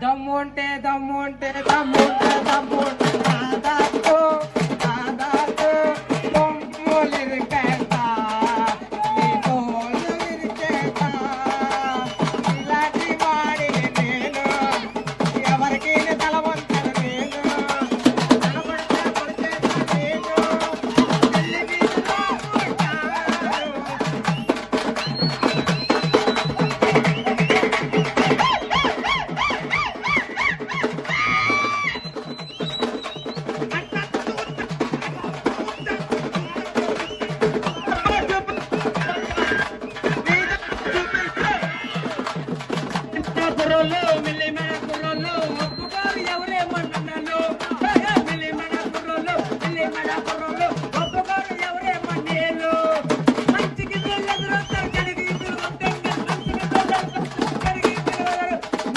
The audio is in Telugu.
దమ్ము ఉంటే దమ్ము ఉంటే దమ్ము ఉంటే దమ్ము ఉంటే దాదాపు దాదాపు బొమ్మలు ఇరికేస్తా నీ తోలు ఇరికేస్తా ఇలాంటి వాడిని నేను ఎవరికి తల వంచను నేను కనబడితే పొడిచేస్తా నేను పెళ్లి వీధిలో ఉంటాను. కుర్రోళ్ళు మిల్లి మేడ కుర్రోళ్ళు